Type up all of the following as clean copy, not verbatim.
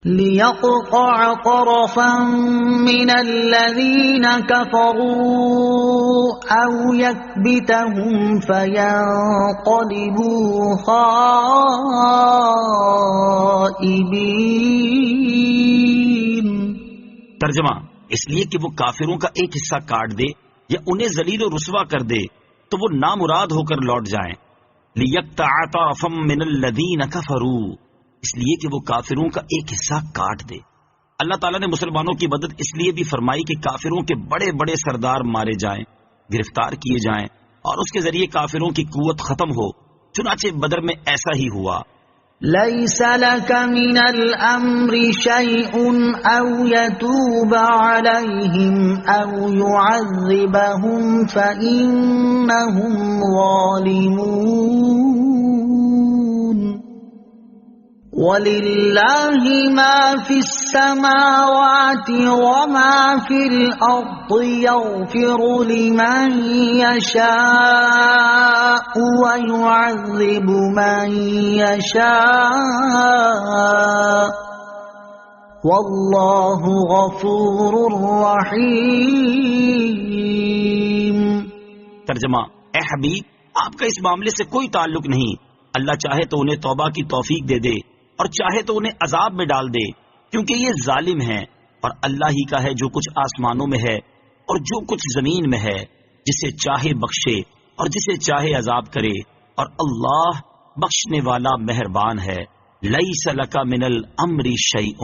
لِيَقْطَعَ طَرَفًا مِّنَ الَّذِينَ كَفَرُوا أَوْ يَكْبِتَهُمْ فَيَنقَلِبُوا خَائِبِينَ۔ ترجمہ: اس لیے کہ وہ کافروں کا ایک حصہ کاٹ دے یا انہیں ذلیل و رسوا کر دے تو وہ نامراد ہو کر لوٹ جائیں۔ لِيَقْطَعَ طَرَفًا مِّنَ الَّذِينَ كَفَرُوا، اس لیے کہ وہ کافروں کا ایک حصہ کاٹ دے۔ اللہ تعالیٰ نے مسلمانوں کی مدد اس لیے بھی فرمائی کہ کافروں کے بڑے بڑے سردار مارے جائیں، گرفتار کیے جائیں اور اس کے ذریعے کافروں کی قوت ختم ہو۔ چنانچہ بدر میں ایسا ہی ہوا۔ لَيْسَ لَكَ مِنَ الْأَمْرِ شَيْءٌ أَوْ يَتُوبَ عَلَيْهِمْ أَوْ يُعَذِّبَهُمْ فَإِنَّهُمْ ظَالِمُونَ۔ وَلِلَّهِ مَا فِي السَّمَاوَاتِ وَمَا فِي الْأَرْضِ يَغْفِرُ لِمَن يَشَاءُ وَيُعَذِّبُ مَن يَشَاءُ وَاللَّهُ غَفُورٌ رَّحِيمٌ۔ ترجمہ: اے حبیب، آپ کا اس معاملے سے کوئی تعلق نہیں۔ اللہ چاہے تو انہیں توبہ کی توفیق دے دے اور چاہے تو انہیں عذاب میں ڈال دے، کیونکہ یہ ظالم ہیں، اور اللہ ہی کا ہے جو کچھ آسمانوں میں ہے اور جو کچھ زمین میں ہے، جسے چاہے بخشے اور جسے چاہے عذاب کرے، اور اللہ بخشنے والا مہربان ہے۔ لیس لک من الامر شیء،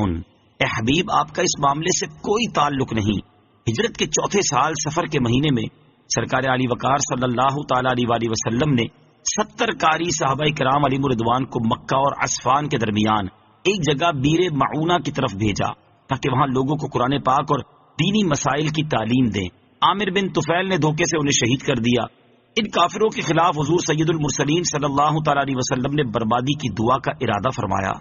اے حبیب آپ کا اس معاملے سے کوئی تعلق نہیں۔ ہجرت کے چوتھے سال سفر کے مہینے میں سرکار علی وقار صلی اللہ تعالی علیہ وسلم نے 70 قاری صحابہ کرام علیہم رضوان کو مکہ اور عصفان کے درمیان ایک جگہ بیر معونہ کی طرف بھیجا تاکہ وہاں لوگوں کو قرآن پاک اور دینی مسائل کی تعلیم دیں۔ عامر بن طفیل نے دھوکے سے انہیں شہید کر دیا۔ ان کافروں کے خلاف حضور سید المرسلین صلی اللہ تعالی علیہ وسلم نے بربادی کی دعا کا ارادہ فرمایا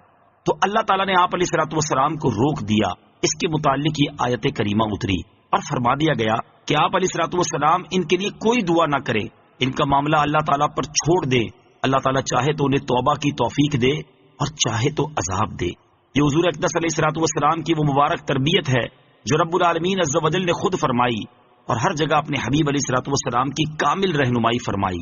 تو اللہ تعالیٰ نے آپ علیہ الصلوۃ والسلام کو روک دیا۔ اس کے متعلق یہ آیت کریمہ اتری اور فرما دیا گیا کہ آپ علیہ الصلوۃ والسلام ان کے لیے کوئی دعا نہ کریں، ان کا معاملہ اللہ تعالیٰ پر چھوڑ دے۔ اللہ تعالیٰ چاہے تو انہیں توبہ کی توفیق دے اور چاہے تو عذاب دے۔ یہ حضور اقدس علیہ الصلوۃ والسلام کی وہ مبارک تربیت ہے جو رب العالمین عز و جل نے خود فرمائی اور ہر جگہ اپنے حبیب علیہ الصلوۃ والسلام کی کامل رہنمائی فرمائی۔